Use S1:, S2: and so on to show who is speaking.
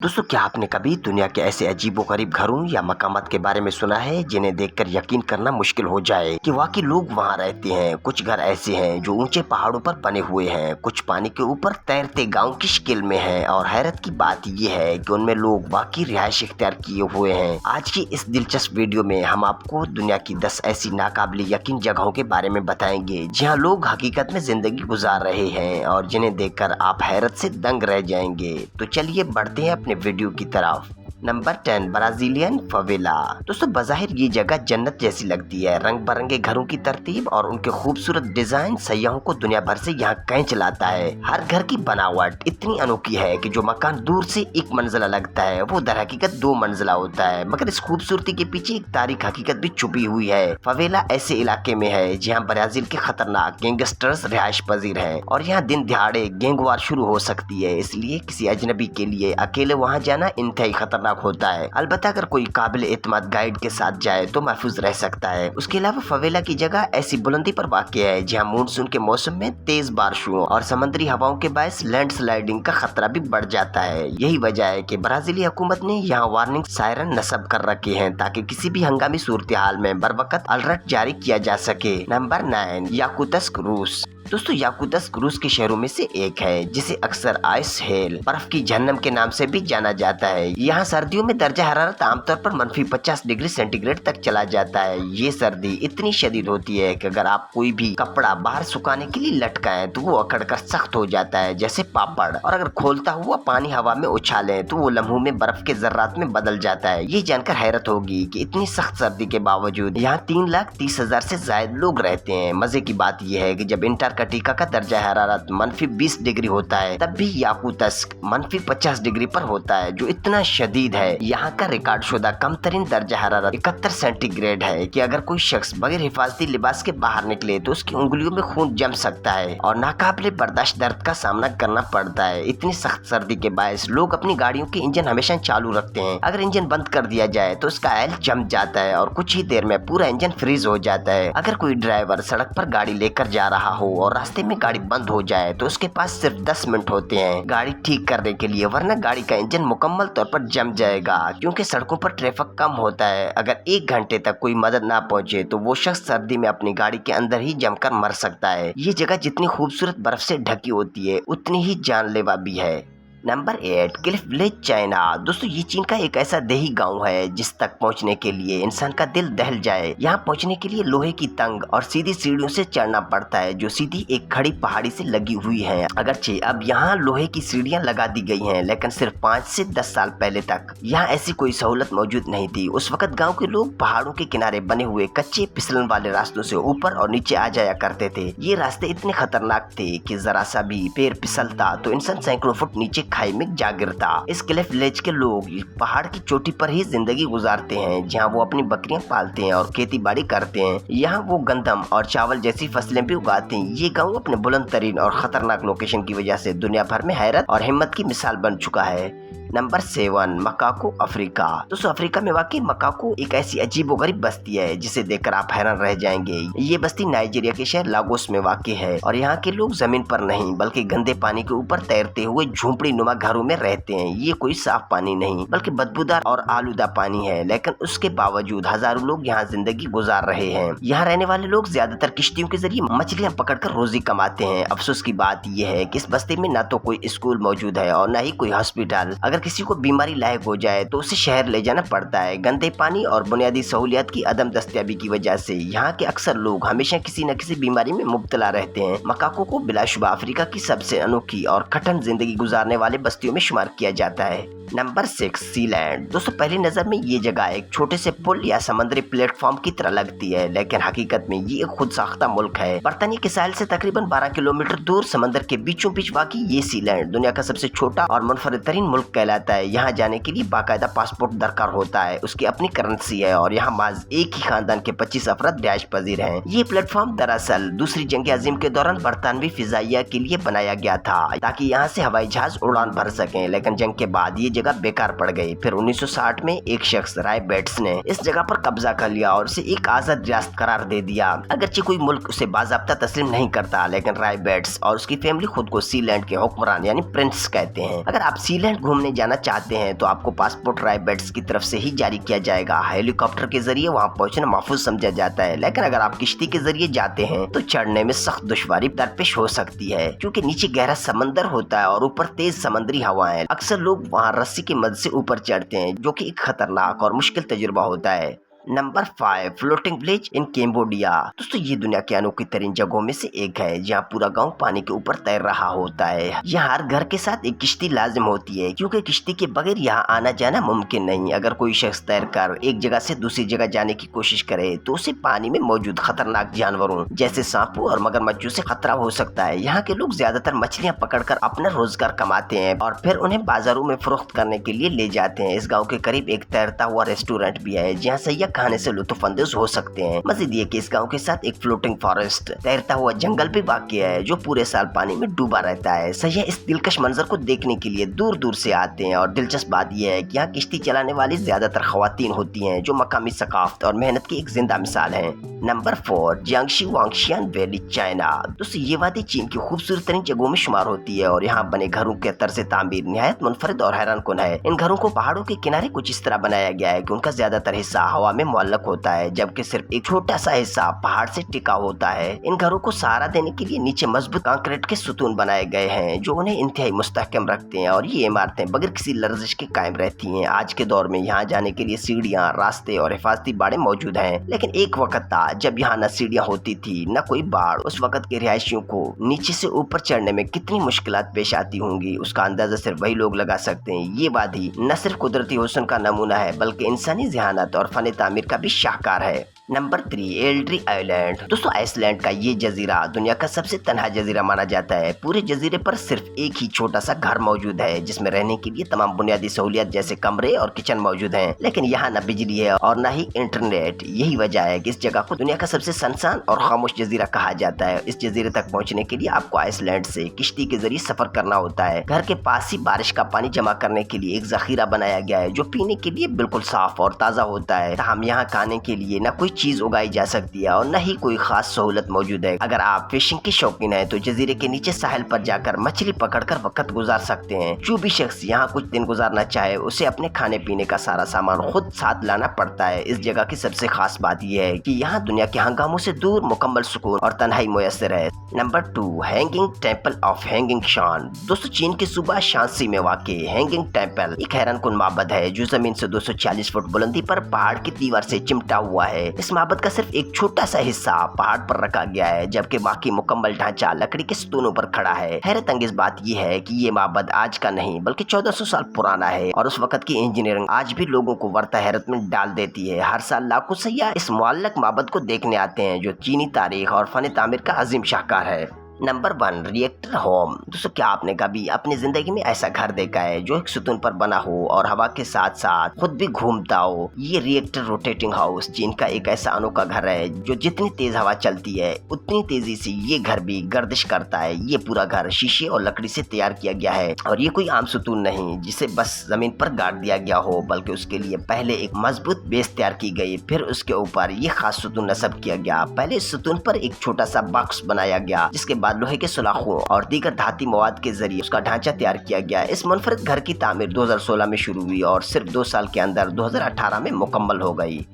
S1: दोस्तों, क्या आपने कभी दुनिया के ऐसे अजीबोगरीब घरों या मकामात के बारे में सुना है जिन्हें देखकर यकीन करना मुश्किल हो जाए कि वाकई लोग वहां रहते हैं। कुछ घर ऐसे हैं जो ऊंचे पहाड़ों पर बने हुए हैं, कुछ पानी के ऊपर तैरते गांव की शक्ल में हैं, और हैरत की बात यह है कि उनमें लोग वाकई रिहाइश इख्तियार किए हुए हैं। आज की इस दिलचस्प वीडियो में हम आपको दुनिया की 10 ऐसी नाकाबिले यकीन जगहों के बारे में बताएंगे जहाँ लोग हकीकत में जिंदगी गुजार रहे हैं और जिन्हें देखकर आप हैरत से दंग रह जाएंगे। तो चलिए बढ़ते हैं अपने वीडियो की तरफ। Number 10, Brazilian favela. दोस्तों, बज़ाहिर ये जगह जन्नत जैसी लगती है। रंग बिरंगे घरों की तरतीब और उनके खूबसूरत डिजाइन सयाहों को दुनिया भर से यहाँ खींच लाता है। हर घर की बनावट इतनी अनोखी है कि जो मकान दूर से एक मंजिला लगता है वो दर हकीकत 2 मंजिला होता है, मगर इस खूबसूरती के पीछे एक तारीख हकीकत भी छुपी हुई है। फवेला ऐसे इलाके में है जहाँ ब्राजील के खतरनाक गैंगस्टर्स रिहाइश पजीर है और यहाँ दिन दिहाड़े गैंगवार शुरू हो सकती है। इसलिए किसी अजनबी के लिए अकेले वहाँ जाना इंतहाई खतरनाक होता है। अलबत्ता अगर कोई काबिल एतमाद गाइड के साथ जाए तो महफूज रह सकता है। उसके अलावा फवेला की जगह ऐसी बुलंदी पर वाक़ है जहाँ मानसून के मौसम में तेज बारिशों और समुद्री हवाओं के बायस लैंडस्लाइडिंग का खतरा भी बढ़ जाता है। यही वजह है कि ब्राजीली हुकूमत ने यहाँ वार्निंग सायरन नस्ब कर रखे हैं ताकि किसी भी हंगामी सूरत हाल में बर वक्त अलर्ट जारी किया जा सके। नंबर 9, याकुत्स्क, रूस। दोस्तों, याकुत्स्क रूस के शहरों में से एक है जिसे अक्सर आइस हेल, बर्फ की जहन्नम के नाम से भी जाना जाता है। यहाँ सर्दियों में दर्जा हरारत आमतौर पर -50 डिग्री सेंटीग्रेड तक चला जाता है। ये सर्दी इतनी शदीद होती है कि अगर आप कोई भी कपड़ा बाहर सुखाने के लिए लटकाएं तो वो अकड़कर सख्त हो जाता है जैसे पापड़, और अगर खोलता हुआ पानी हवा में उछालें तो वो लम्हों में बर्फ के जर्रात में बदल जाता है। ये जानकर हैरत होगी कि इतनी सख्त सर्दी के बावजूद यहाँ 3,30,000 से ज्यादा लोग रहते हैं। मजे की बात यह है कि जब अंटार्कटिका का दर्जा हरारत -20 डिग्री होता है तब भी याकुत्स्क -50 डिग्री पर होता है, जो इतना शदीद है। यहाँ का रिकॉर्ड शुदा कम तरीन दर्जा हरारत 71 सेंटीग्रेड है कि अगर कोई शख्स बगैर हिफाजती लिबास के बाहर निकले तो उसकी उंगलियों में खून जम सकता है और नाकाबिले बर्दाश्त दर्द का सामना करना पड़ता है। इतनी सख्त सर्दी के बायस लोग अपनी गाड़ियों के इंजन हमेशा चालू रखते हैं। अगर इंजन बंद कर दिया जाए तो उसका ऑयल जम जाता है और कुछ ही देर में पूरा इंजन फ्रीज हो जाता है। अगर कोई ड्राइवर सड़क पर गाड़ी लेकर जा रहा हो और रास्ते में गाड़ी बंद हो जाए तो उसके पास सिर्फ 10 मिनट होते हैं गाड़ी ठीक करने के लिए, वरना गाड़ी का इंजन मुकम्मल तौर पर जम जाएगा। क्योंकि सड़कों पर ट्रैफिक कम होता है, अगर 1 घंटे तक कोई मदद ना पहुंचे तो वो शख्स सर्दी में अपनी गाड़ी के अंदर ही जमकर मर सकता है। ये जगह जितनी खूबसूरत बर्फ से ढकी होती है उतनी ही जानलेवा भी है। Number 8, Cliff village, China. दोस्तों, ये चीन का एक ऐसा देही गांव है जिस तक पहुंचने के लिए इंसान का दिल दहल जाए। यहाँ पहुंचने के लिए लोहे की तंग और सीधी सीढ़ियों से चढ़ना पड़ता है जो सीधी एक खड़ी पहाड़ी से लगी हुई है। अगरचे अब यहाँ लोहे की सीढ़ियाँ लगा दी गई हैं, लेकिन सिर्फ 5 से 10 साल पहले तक यहाँ ऐसी कोई सहूलत मौजूद नहीं थी। उस वक्त गाँव के लोग पहाड़ों के किनारे बने हुए कच्चे फिसलन वाले रास्तों से ऊपर और नीचे आ जाया करते थे। ये रास्ते इतने खतरनाक थे कि जरा सा भी पैर फिसलता तो इंसान सैकड़ों फुट नीचे खाई में जा गिरता। इस क्लिफ विलेज के लोग पहाड़ की चोटी पर ही जिंदगी गुजारते हैं, जहाँ वो अपनी बकरियां पालते हैं और खेती बाड़ी करते हैं। यहाँ वो गंदम और चावल जैसी फसलें भी उगाते हैं। ये गांव अपने बुलंद तरीन और खतरनाक लोकेशन की वजह से दुनिया भर में हैरत और हिम्मत की मिसाल बन चुका है। Number 7, Makoko, Africa. दोस्तों, अफ्रीका में वाकई मकाको एक ऐसी अजीबोगरीब बस्ती है जिसे देखकर आप हैरान रह जाएंगे। ये बस्ती नाइजीरिया के शहर लागोस में वाक़ है और यहाँ के लोग जमीन पर नहीं बल्कि गंदे पानी के ऊपर तैरते हुए झोंपड़ी नुमा घरों में रहते हैं। ये कोई साफ पानी नहीं बल्कि बदबूदार और आलूदा पानी है, लेकिन उसके बावजूद हजारों लोग यहाँ जिंदगी गुजार रहे हैं। यहाँ रहने वाले लोग ज्यादातर किश्तियों के जरिए मछलियाँ पकड़कर रोजी कमाते हैं। अफसोस की बात यह है कि इस बस्ती में न तो कोई स्कूल मौजूद है और न ही कोई हॉस्पिटल। अगर किसी को बीमारी लायक हो जाए तो उसे शहर ले जाना पड़ता है। गंदे पानी और बुनियादी सहूलियत की अदम दस्तयाबी की वजह से यहाँ के अक्सर लोग हमेशा किसी न किसी बीमारी में मुब्तला रहते हैं। मकाको को बिलाशुबा अफ्रीका की सबसे अनोखी और कठिन जिंदगी गुजारने वाले बस्तियों में शुमार किया जाता है। Number 6, Sealand. दोस्तों, पहली नजर में ये जगह एक छोटे से पुल या समुद्री प्लेटफॉर्म की तरह लगती है, लेकिन हकीकत में ये एक खुद साख्ता मुल्क है। बर्तानिया के साहिल से तकरीबन 12 किलोमीटर दूर समंदर के बीचों बीच वाक़ई ये सीलैंड दुनिया का सबसे छोटा और मुनफरिद तरीन मुल्क कहलाता है। यहाँ जाने के लिए बाकायदा पासपोर्ट दरकार होता है, उसकी अपनी करेंसी है और यहाँ माज एक ही खानदान के 25 अफराद रिहाइश पजीर हैं। ये प्लेटफॉर्म दरअसल दूसरी जंग अजीम के दौरान बरतानवी फिजाइया के लिए बनाया गया था ताकि यहाँ से हवाई जहाज उड़ान भर सकें, लेकिन जंग के बाद ये जगह बेकार पड़ गई। फिर 1960 में एक शख्स राय बेट्स ने इस जगह पर कब्जा कर लिया और उसे एक आजाद रियासत करार दे दिया। अगरचे कोई मुल्क उसे बाज़ाब्ता तस्लीम नहीं करता, लेकिन राय बेट्स और उसकी फैमिली खुद को सीलैंड के हुक्मरान यानी प्रिंस कहते हैं। अगर आप सीलैंड घूमने जाना चाहते हैं तो आपको पासपोर्ट राय बेट्स की तरफ से ही जारी किया जाएगा। हेलीकॉप्टर के जरिए वहाँ पहुँचना महफूज समझा जाता है, लेकिन अगर आप किश्ती के जरिए जाते हैं तो चढ़ने में सख्त दुश्वारी दरपेश हो सकती है, क्योंकि नीचे गहरा समंदर होता है और ऊपर तेज समंदरी हवाएं। अक्सर लोग वहाँ रस्सी की मदद से ऊपर चढ़ते हैं, जो कि एक खतरनाक और मुश्किल तजुर्बा होता है। Number 5, floating village in Cambodia. दोस्तों ये दुनिया की अनोखी तरीन जगहों में से एक है, जहाँ पूरा गांव पानी के ऊपर तैर रहा होता है। यहाँ हर घर के साथ एक किश्ती लाजिम होती है, क्योंकि किश्ती के बगैर यहाँ आना जाना मुमकिन नहीं। अगर कोई शख्स तैर कर एक जगह से दूसरी जगह जाने की कोशिश करे तो उसे पानी में मौजूद खतरनाक जानवरों जैसे सांपों और मगरमच्छों से खतरा हो सकता है। यहाँ के लोग ज्यादातर मछलियाँ पकड़कर अपना रोजगार कमाते हैं और फिर उन्हें बाजारों में फरोख्त करने के लिए ले जाते हैं। इस गाँव के करीब एक तैरता हुआ रेस्टोरेंट भी है, जहाँ सैयाह खाने से लुत्फानंदोज हो सकते हैं। मजीद ये कि इस गांव के साथ एक फ्लोटिंग फॉरेस्ट तैरता हुआ जंगल भी वाक़ है, जो पूरे साल पानी में डूबा रहता है। सैयाह इस दिलकश मंजर को देखने के लिए दूर दूर से आते हैं और दिलचस्प बात यह है कि यहाँ किश्ती चलाने वाली ज्यादातर खवातीन होती हैं, जो मकामी सकाफत और मेहनत की एक जिंदा मिसाल है। Number 4, Jiangxi Wangxian valley, China. दोस्तों ये वादी चीन की खूबसूरत तरीन जगहों में शुमार होती है और यहाँ बने घरों के तर्ज तामीर निहायत मुनफरिद और हैरान कुन है। इन घरों को पहाड़ों के किनारे कुछ इस तरह बनाया गया है कि उनका ज्यादातर हिस्सा हवा में मुअल्लक होता है, जबकि सिर्फ एक छोटा सा हिस्सा पहाड़ से टिका होता है। इन घरों को सहारा देने के लिए नीचे मजबूत कंक्रीट के सुतून बनाए गए हैं, जो उन्हें इंतहाई मुस्तहकम रखते हैं और ये इमारतें बगैर किसी लर्जिश के कायम रहती हैं। आज के दौर में यहाँ जाने के लिए सीढ़ियाँ, रास्ते और हिफाजती बाड़े मौजूद हैं, लेकिन एक वक्त था जब यहाँ न सीढ़ियाँ होती थी न कोई बाड़। उस वक्त के रिहायशियों को नीचे से ऊपर चढ़ने में कितनी मुश्किलात पेश आती होंगी, उसका अंदाजा सिर्फ वही लोग लगा सकते हैं। ये वादी न सिर्फ कुदरती हुस्न का नमूना है, बल्कि इंसानी ज़हानत और फन तामीर का भी शाहकार है। Number 3, Eldey island. दोस्तों आइसलैंड का ये जजीरा दुनिया का सबसे तन्हा जजीरा माना जाता है। पूरे जजीरे पर सिर्फ एक ही छोटा सा घर मौजूद है, जिसमें रहने के लिए तमाम बुनियादी सहूलियत जैसे कमरे और किचन मौजूद हैं, लेकिन यहाँ न बिजली है और न ही इंटरनेट। यही वजह है कि इस जगह को दुनिया का सबसे सुनसान और खामोश जजीरा कहा जाता है। इस जजीरे तक पहुँचने के लिए आपको आइसलैंड से किश्ती के जरिए सफर करना होता है। घर के पास ही बारिश का पानी जमा करने के लिए एक जखीरा बनाया गया है, जो पीने के लिए बिल्कुल साफ और ताज़ा होता है। हम यहाँ खाने के लिए न कोई चीज उगाई जा सकती है और न ही कोई खास सहूलत मौजूद है। अगर आप फिशिंग के शौकीन हैं तो जजीरे के नीचे साहिल पर जाकर मछली पकड़कर वक्त गुजार सकते हैं। जो भी शख्स यहाँ कुछ दिन गुजारना चाहे, उसे अपने खाने पीने का सारा सामान खुद साथ लाना पड़ता है। इस जगह की सबसे खास बात यह है कि यहाँ दुनिया के हंगामों से दूर मुकम्मल सुकून और तन्हाई मुयस्सर है। Number 2, hanging temple of hanging शान। दोस्तों चीन के सूबा शांसी में वाक़ हैंगिंग टेम्पल एक हैरान कुन माबद है, जो जमीन से 240 फुट बुलंदी पर पहाड़ की दीवार से चिमटा हुआ है। इस माबद का सिर्फ एक छोटा सा हिस्सा पहाड़ पर रखा गया है, जबकि बाकी मुकम्मल ढांचा लकड़ी के स्तूनों पर खड़ा है। हैरत अंगेज बात यह है कि ये माबद आज का नहीं बल्कि 1400 साल पुराना है और उस वक्त की इंजीनियरिंग आज भी लोगों को वर्ता हैरत में डाल देती है। हर साल लाखों सैयाह इस मुअल्लक माबद को देखने आते हैं, जो चीनी तारीख और फन तामीर का अजीम शाहकार है। Number 1, reactor home. दोस्तों क्या आपने कभी अपनी जिंदगी में ऐसा घर देखा है जो एक सुतून पर बना हो और हवा के साथ साथ खुद भी घूमता हो? ये रिएक्टर रोटेटिंग हाउस चीन का एक ऐसा अनोखा घर है, जो जितनी तेज हवा चलती है उतनी तेजी से ये घर भी गर्दिश करता है। ये पूरा घर शीशे और लकड़ी से तैयार किया गया है और ये कोई आम सुतून नहीं जिसे बस जमीन पर गाड़ दिया गया हो, बल्कि उसके लिए पहले एक मजबूत बेस तैयार की गई, फिर उसके ऊपर ये खास सुतून नस्ब किया गया। पहले इस सुतून पर एक छोटा सा बॉक्स बनाया गया, जिसके बाद लोहे के सुलाखों और दीगर धाती मवाद के जरिए उसका ढांचा तैयार किया गया। इस मुनफरिद घर की तामीर 2016 में शुरू हुई और सिर्फ 2 साल के अंदर 2018 में मुकम्मल हो गई।